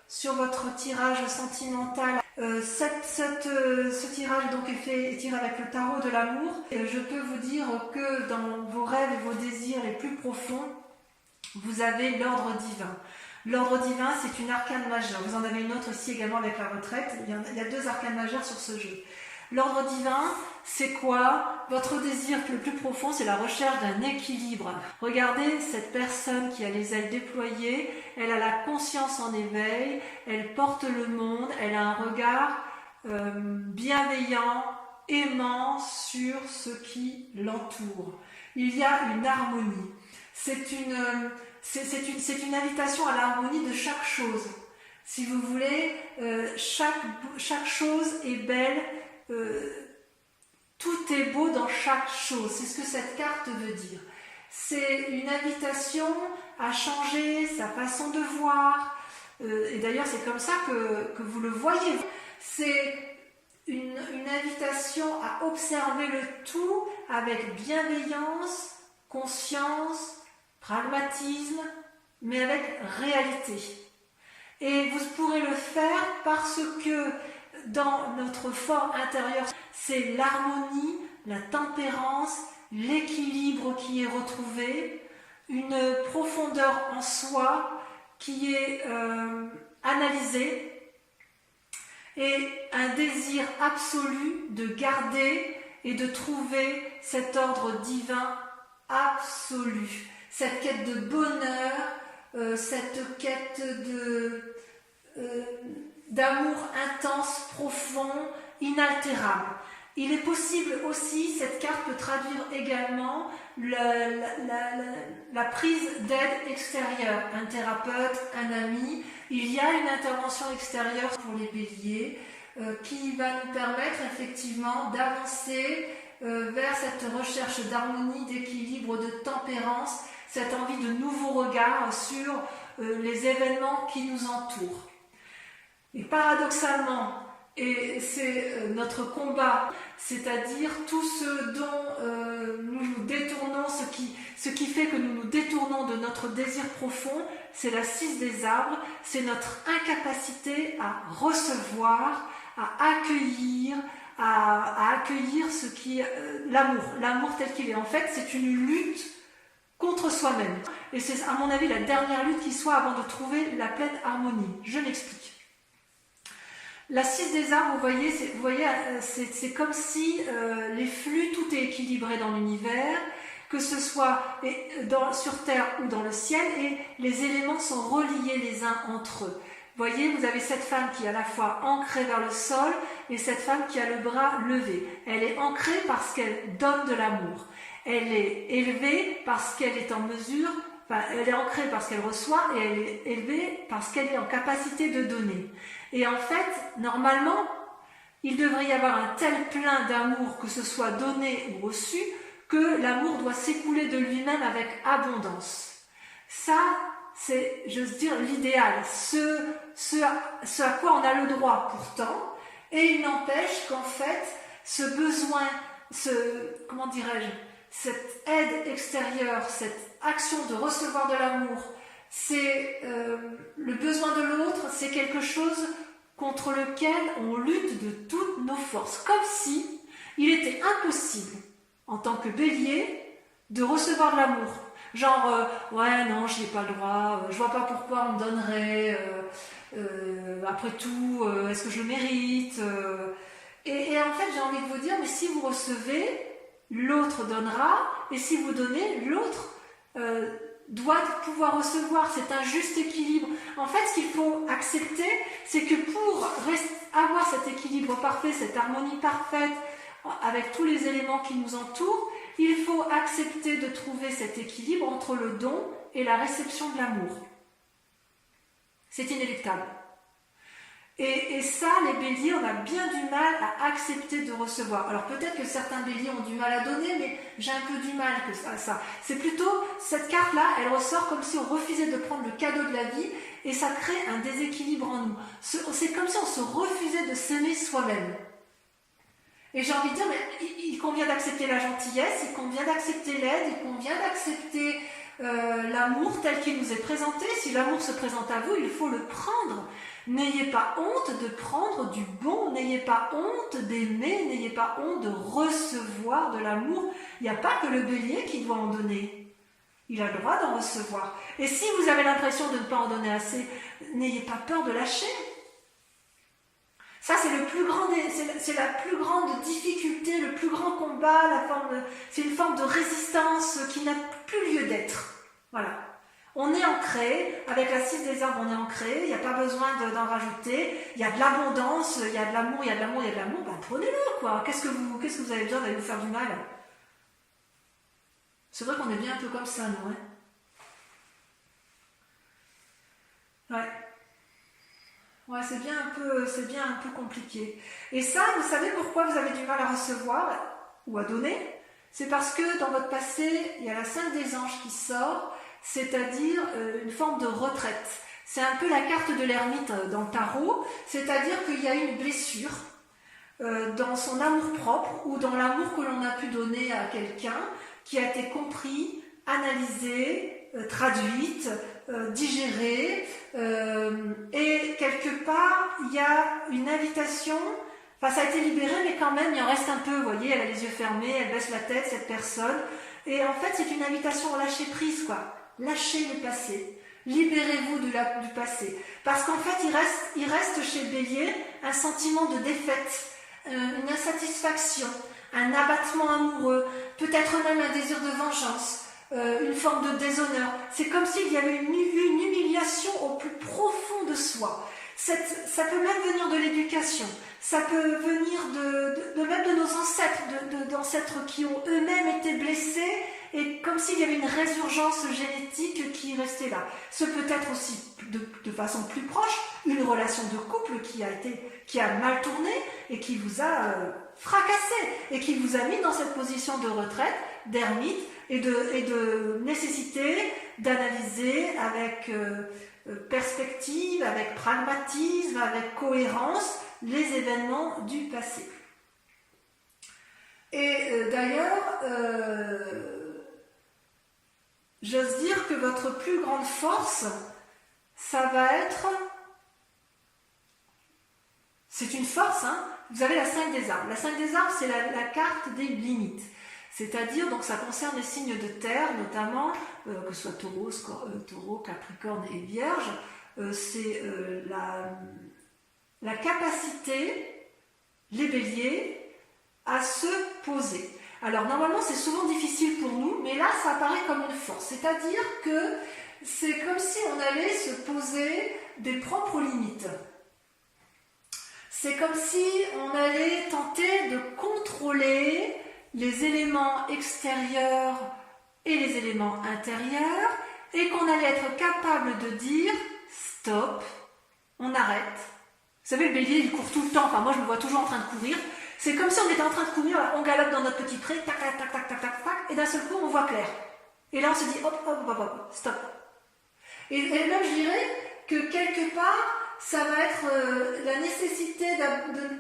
sur votre tirage sentimental. Ce tirage donc est tiré avec le tarot de l'amour. Je peux vous dire que dans vos rêves et vos désirs les plus profonds, vous avez l'ordre divin. L'ordre divin, c'est une arcane majeure. Vous en avez une autre ici également avec la retraite. Il y a 2 arcanes majeures sur ce jeu. L'ordre divin, c'est quoi? Votre désir le plus profond, c'est la recherche d'un équilibre. Regardez cette personne qui a les ailes déployées, elle a la conscience en éveil, elle porte le monde, elle a un regard bienveillant, aimant sur ce qui l'entoure. Il y a une harmonie. C'est une invitation à l'harmonie de chaque chose. Si vous voulez, chaque chose est belle. Tout est beau dans chaque chose, c'est ce que cette carte veut dire. C'est une invitation à changer sa façon de voir, et d'ailleurs c'est comme ça que vous le voyez. C'est une invitation à observer le tout avec bienveillance, conscience, pragmatisme, mais avec réalité. Et vous pourrez le faire parce que dans notre fort intérieur, c'est l'harmonie, la tempérance, l'équilibre qui est retrouvé, une profondeur en soi qui est analysée et un désir absolu de garder et de trouver cet ordre divin absolu, cette quête de bonheur, cette quête d'amour intense, profond, inaltérable. Il est possible aussi, cette carte peut traduire également la prise d'aide extérieure, un thérapeute, un ami. Il y a une intervention extérieure pour les béliers qui va nous permettre effectivement d'avancer vers cette recherche d'harmonie, d'équilibre, de tempérance, cette envie de nouveaux regards sur les événements qui nous entourent. Et paradoxalement, et c'est notre combat, c'est-à-dire tout ce dont nous nous détournons, ce qui fait que nous nous détournons de notre désir profond, c'est la 6 des arbres, c'est notre incapacité à recevoir, à accueillir ce qui est l'amour tel qu'il est. En fait, c'est une lutte contre soi-même. Et c'est à mon avis la dernière lutte qui soit avant de trouver la pleine harmonie. Je m'explique. La 6 des arbres, vous voyez, c'est comme si les flux, tout est équilibré dans l'univers, que ce soit sur Terre ou dans le ciel, et les éléments sont reliés les uns entre eux. Vous voyez, vous avez cette femme qui est à la fois ancrée vers le sol et cette femme qui a le bras levé. Elle est ancrée parce qu'elle donne de l'amour. Elle est élevée parce qu'elle est en mesure, elle est ancrée parce qu'elle reçoit et elle est élevée parce qu'elle est en capacité de donner. Et en fait, normalement, il devrait y avoir un tel plein d'amour, que ce soit donné ou reçu, que l'amour doit s'écouler de lui-même avec abondance. Ça, c'est, j'ose dire, l'idéal, ce à quoi on a le droit pourtant, et il n'empêche qu'en fait, ce besoin, comment dirais-je, cette aide extérieure, cette action de recevoir de l'amour, c'est le besoin de l'autre, c'est quelque chose contre lequel on lutte de toutes nos forces, comme si il était impossible en tant que bélier de recevoir de l'amour. Genre, ouais, non, je n'ai pas le droit, je vois pas pourquoi on me donnerait, après tout, est-ce que je le mérite et en fait, j'ai envie de vous dire, mais si vous recevez, l'autre donnera, et si vous donnez, l'autre doit pouvoir recevoir. C'est un juste équilibre. En fait, ce qu'il faut accepter, c'est que pour avoir cet équilibre parfait, cette harmonie parfaite, avec tous les éléments qui nous entourent, il faut accepter de trouver cet équilibre entre le don et la réception de l'amour. C'est inéluctable. Et ça, les béliers, on a bien du mal à accepter de recevoir. Alors peut-être que certains béliers ont du mal à donner, mais j'ai un peu du mal à ça. C'est plutôt, cette carte-là, elle ressort comme si on refusait de prendre le cadeau de la vie, et ça crée un déséquilibre en nous. C'est comme si on se refusait de s'aimer soi-même. Et j'ai envie de dire, mais il convient d'accepter la gentillesse, il convient d'accepter l'aide, il convient d'accepter l'amour tel qu'il nous est présenté. Si l'amour se présente à vous, il faut le prendre. N'ayez pas honte de prendre du bon, n'ayez pas honte d'aimer, n'ayez pas honte de recevoir de l'amour. Il n'y a pas que le bélier qui doit en donner. Il a le droit d'en recevoir. Et si vous avez l'impression de ne pas en donner assez, n'ayez pas peur de lâcher. Ça, c'est la plus grande difficulté, le plus grand combat, c'est une forme de résistance qui n'a plus lieu d'être. Voilà. On est ancré, avec la 6 des arbres, on est ancré, il n'y a pas besoin d'en rajouter, il y a de l'abondance, il y a de l'amour, il y a de l'amour, il y a de l'amour, ben prenez-le, quoi. Qu'est-ce que vous avez besoin d'aller vous faire du mal? C'est vrai qu'on est bien un peu comme ça, nous, hein. Ouais. Ouais, c'est bien un peu compliqué. Et ça, vous savez pourquoi vous avez du mal à recevoir ou à donner? C'est parce que dans votre passé, il y a la 5 des anges qui sort, c'est-à-dire une forme de retraite. C'est un peu la carte de l'ermite dans le tarot, c'est-à-dire qu'il y a une blessure dans son amour-propre ou dans l'amour que l'on a pu donner à quelqu'un qui a été compris, analysé, traduite, digérée, et quelque part, il y a une invitation. Enfin, ça a été libéré, mais quand même, il en reste un peu. Vous voyez, elle a les yeux fermés, elle baisse la tête, cette personne. Et en fait, c'est une invitation à lâcher prise, quoi. Lâchez le passé. Libérez-vous du passé. Parce qu'en fait, il reste chez le bélier un sentiment de défaite, une insatisfaction, un abattement amoureux, peut-être même un désir de vengeance, une forme de déshonneur. C'est comme s'il y avait une humiliation au plus profond de soi. Ça peut même venir de l'éducation, ça peut venir même de nos ancêtres, d'ancêtres qui ont eux-mêmes été blessés, et comme s'il y avait une résurgence génétique qui restait là. Ce peut être aussi, de façon plus proche, une relation de couple qui a mal tourné et qui vous a fracassé, et qui vous a mis dans cette position de retraite, d'ermite, et de nécessité d'analyser avec perspective, avec pragmatisme, avec cohérence les événements du passé. Et d'ailleurs, j'ose dire que votre plus grande force, ça va être... C'est une force, hein. Vous avez la 5 des arbres. La 5 des arbres, c'est la carte des limites. C'est-à-dire, donc ça concerne les signes de terre, notamment, que ce soit taureau, capricorne et vierge, c'est la capacité, les béliers, à se poser. Alors normalement c'est souvent difficile pour nous, mais là ça apparaît comme une force. C'est-à-dire que c'est comme si on allait se poser des propres limites. C'est comme si on allait tenter de contrôler les éléments extérieurs et les éléments intérieurs, et qu'on allait être capable de dire stop, on arrête. Vous savez, le bélier il court tout le temps, enfin moi je me vois toujours en train de courir. C'est comme si on était en train de courir, on galope dans notre petit pré, tac tac tac tac tac tac tac, et d'un seul coup on voit clair. Et là on se dit hop hop hop hop, stop. Et là je dirais que quelque part ça va être la nécessité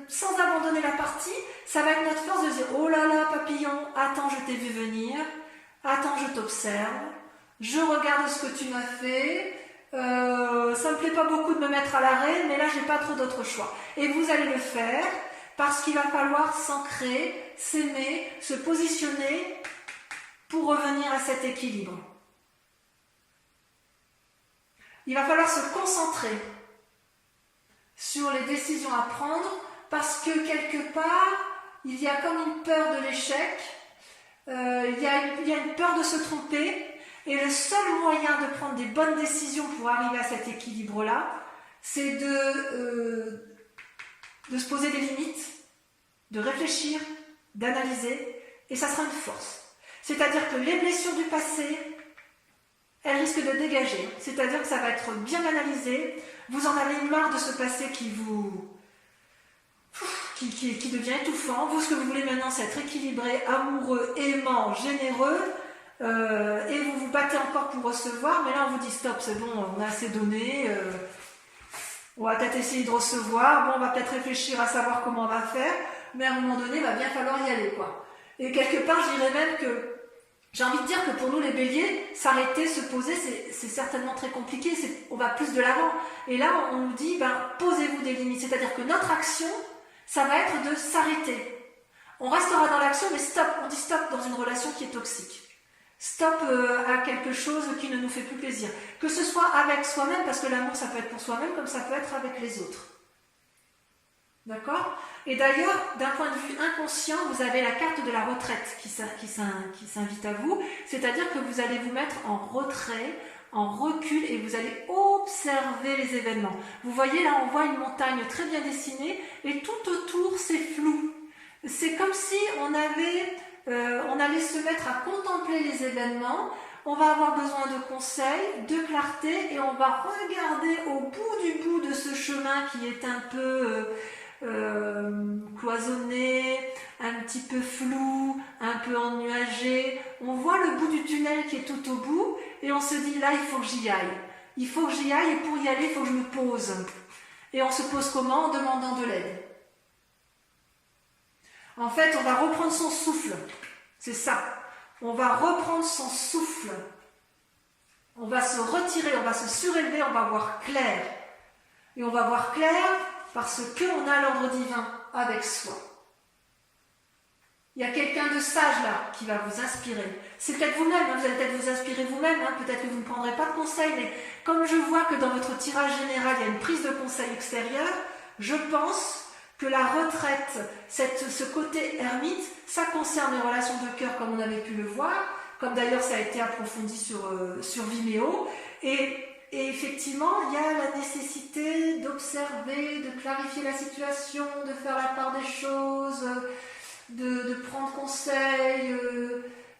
sans abandonner la partie, ça va être notre force de dire oh là là papillon, attends je t'ai vu venir, attends je t'observe, je regarde ce que tu m'as fait, ça me plaît pas beaucoup de me mettre à l'arrêt, mais là j'ai pas trop d'autre choix. Et vous allez le faire parce qu'il va falloir s'ancrer, s'aimer, se positionner pour revenir à cet équilibre. Il va falloir se concentrer sur les décisions à prendre parce que quelque part, il y a comme une peur de l'échec, il y a une peur de se tromper, et le seul moyen de prendre des bonnes décisions pour arriver à cet équilibre-là, c'est de se poser des limites, de réfléchir, d'analyser, et ça sera une force. C'est-à-dire que les blessures du passé, elles risquent de dégager. C'est-à-dire que ça va être bien analysé, vous en avez marre de ce passé qui devient étouffant. Vous, ce que vous voulez maintenant, c'est être équilibré, amoureux, aimant, généreux, et vous vous battez encore pour recevoir, mais là on vous dit stop, c'est bon, on a assez donné, on va peut-être essayer de recevoir, bon, on va peut-être réfléchir à savoir comment on va faire, mais à un moment donné, il va bien falloir y aller, quoi. Et quelque part, je dirais même que J'ai envie de dire que pour nous les béliers, s'arrêter, se poser, c'est certainement très compliqué, on va plus de l'avant. Et là, on nous dit, posez-vous des limites. C'est-à-dire que notre action, ça va être de s'arrêter. On restera dans l'action, mais stop, on dit stop dans une relation qui est toxique. Stop à quelque chose qui ne nous fait plus plaisir. Que ce soit avec soi-même, parce que l'amour, ça peut être pour soi-même, comme ça peut être avec les autres. D'accord? Et d'ailleurs, d'un point de vue inconscient, vous avez la carte de la retraite qui s'invite à vous. C'est-à-dire que vous allez vous mettre en retrait, en recul, et vous allez observer les événements. Vous voyez, là, on voit une montagne très bien dessinée, et tout autour, c'est flou. C'est comme si on allait se mettre à contempler les événements. On va avoir besoin de conseils, de clarté, et on va regarder au bout de ce chemin qui est un peu cloisonné, un petit peu flou, un peu ennuagé. On voit le bout du tunnel qui est tout au bout, et on se dit là, il faut que j'y aille. Il faut que j'y aille, et pour y aller, il faut que je me pose. Et on se pose comment? En demandant de l'aide. En fait, on va reprendre son souffle. C'est ça. On va reprendre son souffle. On va se retirer, on va se surélever, on va voir clair. Et on va voir clair parce qu'on a l'ordre divin avec soi. Il y a quelqu'un de sage là qui va vous inspirer. C'est peut-être vous-même, vous allez peut-être vous inspirer vous-même, peut-être que vous ne prendrez pas de conseils, mais comme je vois que dans votre tirage général, il y a une prise de conseil extérieur, je pense que la retraite, ce côté ermite, ça concerne les relations de cœur comme on avait pu le voir, comme d'ailleurs ça a été approfondi sur Vimeo, et effectivement, il y a la nécessité d'observer, de clarifier la situation, de faire la part des choses, de prendre conseil.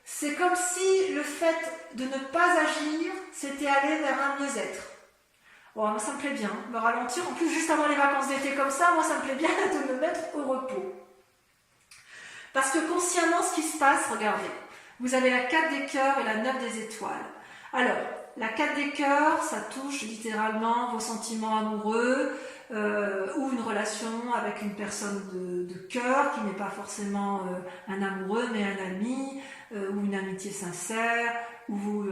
C'est comme si le fait de ne pas agir, c'était aller vers un mieux-être. Bon, moi ça me plaît bien, me ralentir. En plus, juste avant les vacances d'été comme ça, moi ça me plaît bien de me mettre au repos. Parce que consciemment, ce qui se passe, regardez, vous avez la 4 des cœurs et la 9 des étoiles. Alors, la 4 des cœurs, ça touche littéralement vos sentiments amoureux ou une relation avec une personne de cœur qui n'est pas forcément un amoureux mais un ami ou une amitié sincère ou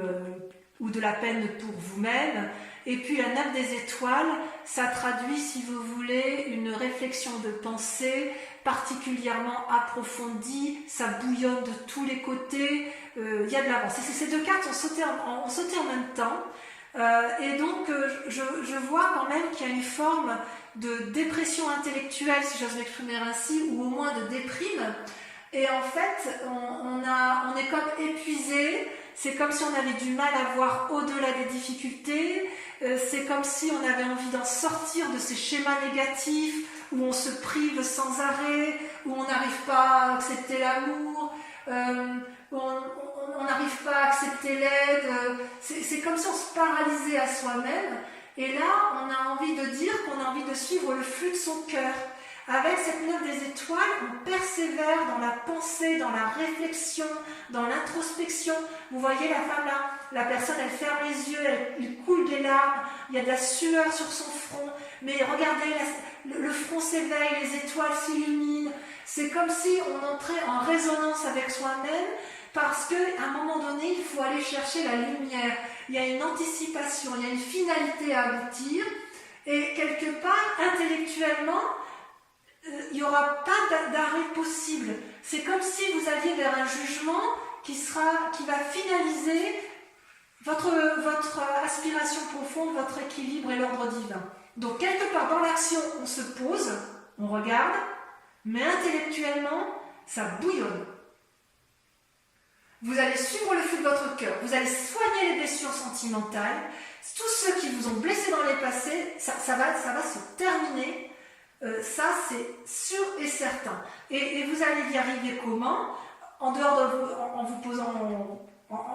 de la peine pour vous-même. Et puis la 9 des étoiles, ça traduit, si vous voulez, une réflexion de pensée particulièrement approfondie, ça bouillonne de tous les côtés, il y a de l'avance. Ces deux cartes ont sauté en même temps, et donc je vois quand même qu'il y a une forme de dépression intellectuelle, si j'ose m'exprimer ainsi, ou au moins de déprime, et en fait on est comme épuisé. C'est comme si on avait du mal à voir au-delà des difficultés, c'est comme si on avait envie d'en sortir de ces schémas négatifs où on se prive sans arrêt, où on n'arrive pas à accepter l'amour, où on n'arrive pas à accepter l'aide. C'est comme si on se paralysait à soi-même. Et là, on a envie de dire qu'on a envie de suivre le flux de son cœur. Avec cette 9 des étoiles, on persévère dans la pensée, dans la réflexion, dans l'introspection. Vous voyez la femme là, la personne elle ferme les yeux, il coule des larmes, il y a de la sueur sur son front, mais regardez, le front s'éveille, les étoiles s'illuminent. C'est comme si on entrait en résonance avec soi-même, parce qu'à un moment donné, il faut aller chercher la lumière. Il y a une anticipation, il y a une finalité à aboutir, et quelque part, intellectuellement, il n'y aura pas d'arrêt possible. C'est comme si vous alliez vers un jugement qui va finaliser votre aspiration profonde, votre équilibre et l'ordre divin. Donc quelque part dans l'action, on se pose, on regarde, mais intellectuellement, ça bouillonne. Vous allez suivre le flux de votre cœur, vous allez soigner les blessures sentimentales. Tous ceux qui vous ont blessé dans les passés, ça va se terminer. Ça, c'est sûr et certain. Et vous allez y arriver comment? En dehors de vous, en vous posant,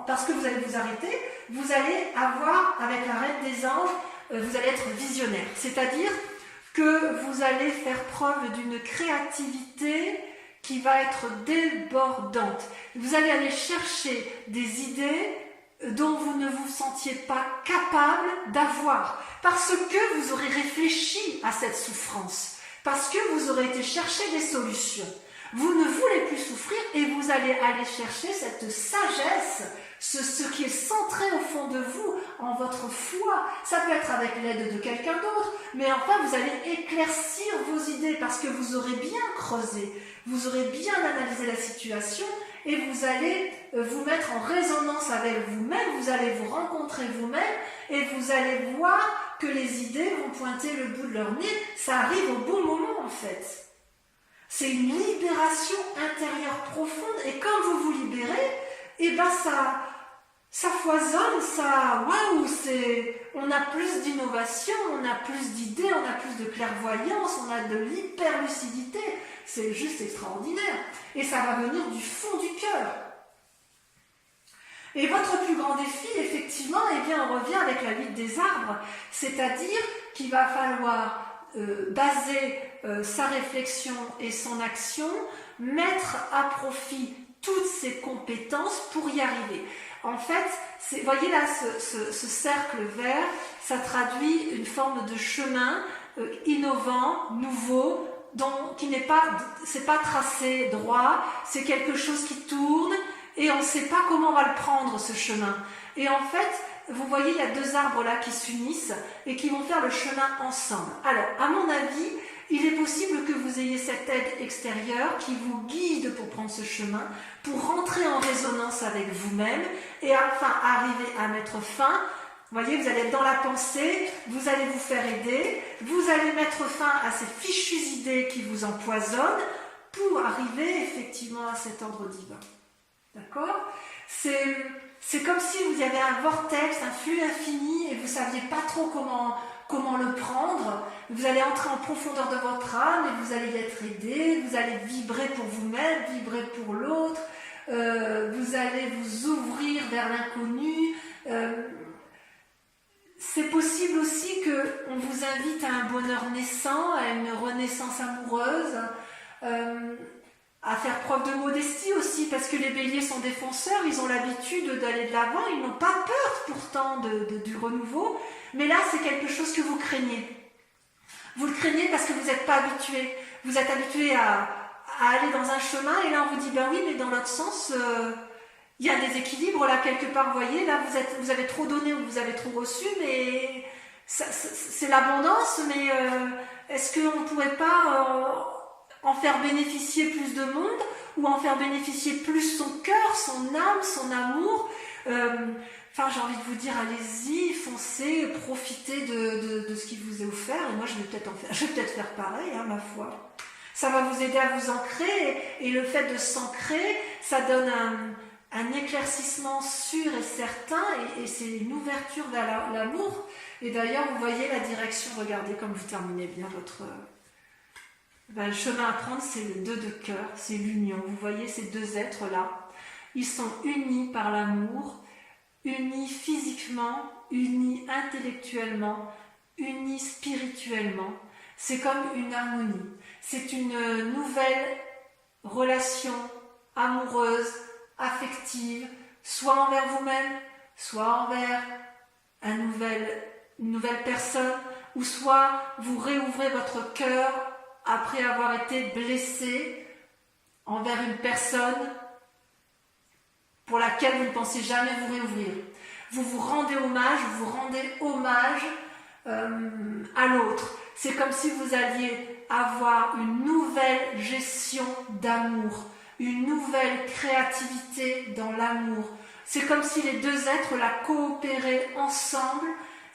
parce que vous allez vous arrêter, vous allez avoir, avec la reine des anges, vous allez être visionnaire. C'est-à-dire que vous allez faire preuve d'une créativité qui va être débordante. Vous allez aller chercher des idées dont vous ne vous sentiez pas capable d'avoir, parce que vous aurez réfléchi à cette souffrance, parce que vous aurez été chercher des solutions. Vous ne voulez plus souffrir et vous allez aller chercher cette sagesse, ce qui est centré au fond de vous, en votre foi. Ça peut être avec l'aide de quelqu'un d'autre, mais enfin vous allez éclaircir vos idées parce que vous aurez bien creusé, vous aurez bien analysé la situation et vous allez vous mettre en résonance avec vous-même, vous allez vous rencontrer vous-même et vous allez voir que les idées vont pointer le bout de leur nez. Ça arrive au bon moment en fait. C'est une libération intérieure profonde et quand vous vous libérez, eh ben ça foisonne, waouh, on a plus d'innovation, on a plus d'idées, on a plus de clairvoyance, on a de l'hyperlucidité. C'est juste extraordinaire. Et ça va venir du fond du cœur. Et votre plus grand défi, effectivement, eh bien, on revient avec la lutte des arbres, c'est-à-dire qu'il va falloir baser sa réflexion et son action, mettre à profit toutes ses compétences pour y arriver. En fait, vous voyez là, ce cercle vert, ça traduit une forme de chemin innovant, nouveau, qui n'est pas, c'est pas tracé droit, c'est quelque chose qui tourne et on ne sait pas comment on va le prendre ce chemin. Et en fait, vous voyez, il y a deux arbres là qui s'unissent et qui vont faire le chemin ensemble. Alors, à mon avis, il est possible que vous ayez cette aide extérieure qui vous guide pour prendre ce chemin, pour rentrer en résonance avec vous-même et enfin arriver à mettre fin. Vous voyez, vous allez être dans la pensée, vous allez vous faire aider, vous allez mettre fin à ces fichues idées qui vous empoisonnent pour arriver effectivement à cet ordre divin. D'accord ? C'est comme si vous aviez un vortex, un flux infini et vous ne saviez pas trop comment le prendre. Vous allez entrer en profondeur de votre âme et vous allez y être aidé, vous allez vibrer pour vous-même, vibrer pour l'autre, vous allez vous ouvrir vers l'inconnu. C'est possible aussi qu'on vous invite à un bonheur naissant, à une renaissance amoureuse, à faire preuve de modestie aussi, parce que les béliers sont défenseurs, ils ont l'habitude d'aller de l'avant, ils n'ont pas peur pourtant du renouveau, mais là c'est quelque chose que vous craignez. Vous le craignez parce que vous n'êtes pas habitué. Vous êtes habitué à aller dans un chemin et là on vous dit ben oui mais dans l'autre sens il y a des équilibres là quelque part, vous voyez, là vous avez trop donné ou vous avez trop reçu, mais c'est l'abondance, mais est-ce qu'on ne pourrait pas en faire bénéficier plus de monde ou en faire bénéficier plus son cœur, son âme, son amour. Enfin, j'ai envie de vous dire, allez-y, foncez, profitez de ce qui vous est offert. Et moi, je vais peut-être faire pareil, hein, ma foi. Ça va vous aider à vous ancrer et le fait de s'ancrer, ça donne un éclaircissement sûr et certain et c'est une ouverture vers l'amour. Et d'ailleurs, vous voyez la direction, regardez comme vous terminez bien votre... le chemin à prendre, c'est le 2 de cœur, c'est l'union. Vous voyez ces deux êtres-là, ils sont unis par l'amour, unis physiquement, unis intellectuellement, unis spirituellement. C'est comme une harmonie. C'est une nouvelle relation amoureuse, affective, soit envers vous-même, soit envers une nouvelle personne, ou soit vous réouvrez votre cœur après avoir été blessé envers une personne pour laquelle vous ne pensez jamais vous réouvrir. Vous vous rendez hommage à l'autre. C'est comme si vous alliez avoir une nouvelle gestion d'amour, une nouvelle créativité dans l'amour. C'est comme si les deux êtres la coopéraient ensemble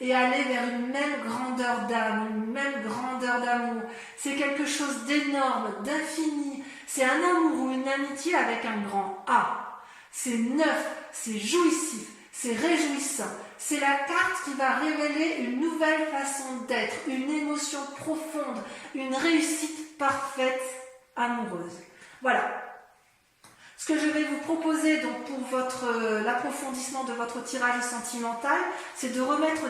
et allaient vers une même grandeur d'âme, une même grandeur d'amour. C'est quelque chose d'énorme, d'infini. C'est un amour ou une amitié avec un grand A. C'est neuf, c'est jouissif, c'est réjouissant. C'est la carte qui va révéler une nouvelle façon d'être, une émotion profonde, une réussite parfaite, amoureuse. Voilà. Ce que je vais vous proposer donc pour l'approfondissement de votre tirage sentimental, c'est de remettre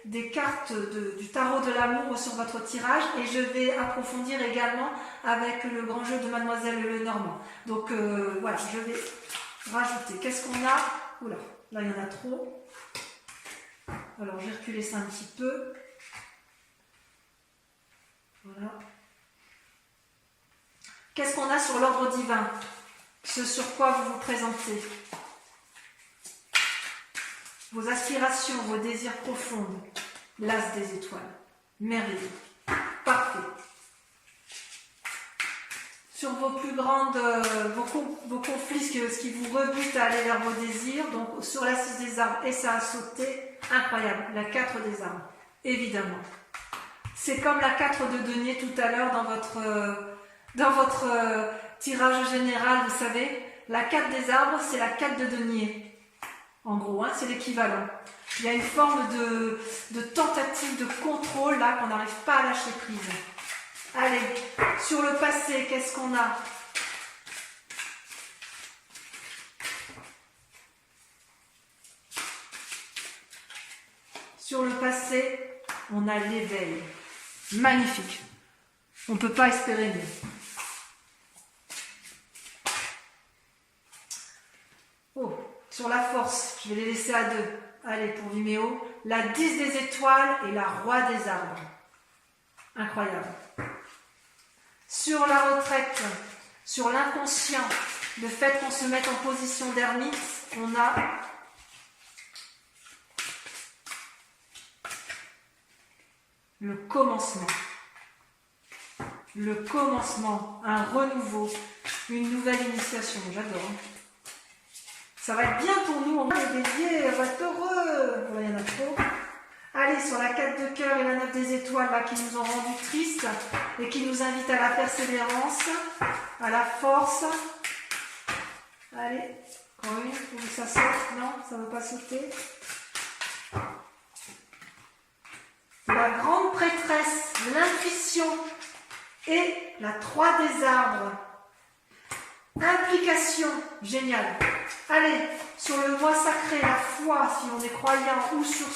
des cartes du tarot de l'amour sur votre tirage et je vais approfondir également avec le grand jeu de Mademoiselle Lenormand. Donc voilà, je vais rajouter. Qu'est-ce qu'on a? Oula, là il y en a trop. Alors je vais reculer ça un petit peu. Voilà. Qu'est-ce qu'on a sur l'ordre divin? Ce sur quoi vous vous présentez? Vos aspirations, vos désirs profonds. L'as des étoiles. Merveilleux. Parfait. Sur vos plus grandes, vos conflits, ce qui vous rebute à aller vers vos désirs, donc sur la 6 des arbres, et ça a sauté, incroyable, la 4 des arbres, évidemment. C'est comme la 4 de denier tout à l'heure dans votre tirage général, vous savez, la 4 des arbres, c'est la 4 de denier. En gros, hein, c'est l'équivalent. Il y a une forme de tentative de contrôle là qu'on n'arrive pas à lâcher prise. Allez, sur le passé, qu'est-ce qu'on a? Sur le passé, on a l'éveil. Magnifique. On ne peut pas espérer mieux. Oh, sur la force, je vais les laisser à 2. Allez, pour Vimeo, la 10 des étoiles et la roi des arbres. Incroyable. Sur la retraite, sur l'inconscient, le fait qu'on se mette en position d'ermite, on a le commencement. Le commencement, un renouveau, une nouvelle initiation. J'adore. Ça va être bien pour nous, on va les béliers, on va être heureux. Il y en a trop. Allez, sur la 4 de cœur et la 9 des étoiles, là, qui nous ont rendus tristes et qui nous invitent à la persévérance, à la force. Allez, encore une, pour que ça saute. Non, ça ne veut pas sauter. La grande prêtresse, l'intuition et la 3 des arbres. Implication, génial. Allez, sur le moi sacré, la foi, si on est croyant, ou sur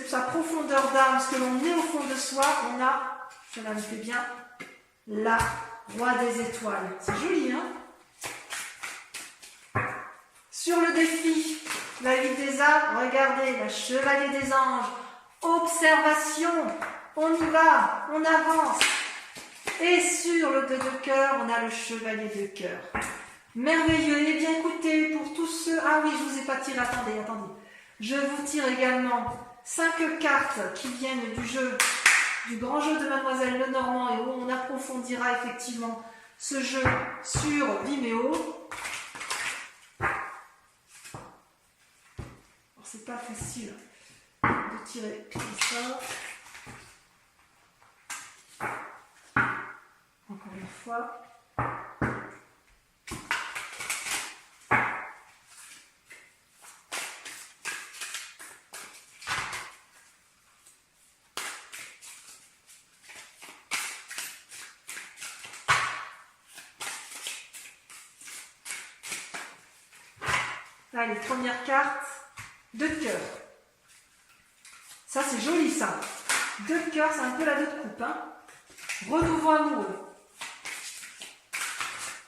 sa profondeur d'âme, ce que l'on est au fond de soi, on a, je la fais bien, la roi des étoiles. C'est joli, hein? Sur le défi, la vie des arbres, regardez, la chevalier des anges, observation, on y va, on avance. Et sur le 2 de cœur, on a le chevalier de cœur. Merveilleux. Eh bien, écoutez, pour tous ceux... Ah oui, je ne vous ai pas tiré. Attendez. Je vous tire également 5 cartes qui viennent du grand jeu de Mademoiselle Lenormand et où on approfondira effectivement ce jeu sur Vimeo. C'est pas facile de tirer comme ça. Encore une fois. Allez, première carte, 2 de cœur. Ça, c'est joli, ça. 2 de cœur, c'est un peu la 2 de coupe. Hein. Renouveau amoureux.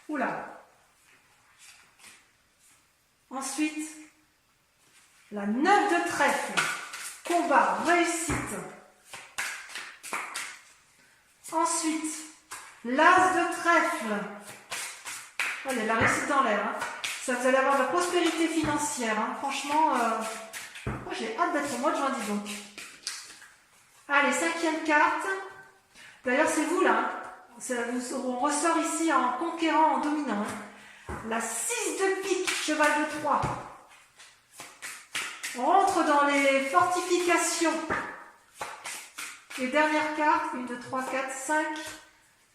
Oula. Ensuite, la 9 de trèfle. Combat, réussite. Ensuite, l'as de trèfle. Allez, la réussite dans l'air. Hein. Ça, vous allez avoir de la prospérité financière. Hein. Franchement, moi j'ai hâte d'être au mois de juin, dis donc. Allez, 5e carte. D'ailleurs, c'est vous là. On ressort ici en conquérant, en dominant. Hein. La 6 de pique, cheval de Troie. On rentre dans les fortifications. Et dernière carte, 1, 2, 3, 4, 5.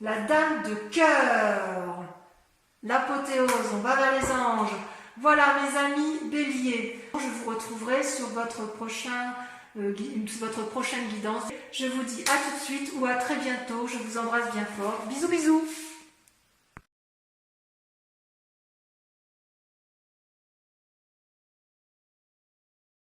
La dame de cœur. L'apothéose, on va vers les anges. Voilà mes amis béliers. Je vous retrouverai sur votre prochaine guidance. Je vous dis à tout de suite ou à très bientôt. Je vous embrasse bien fort. Bisous bisous.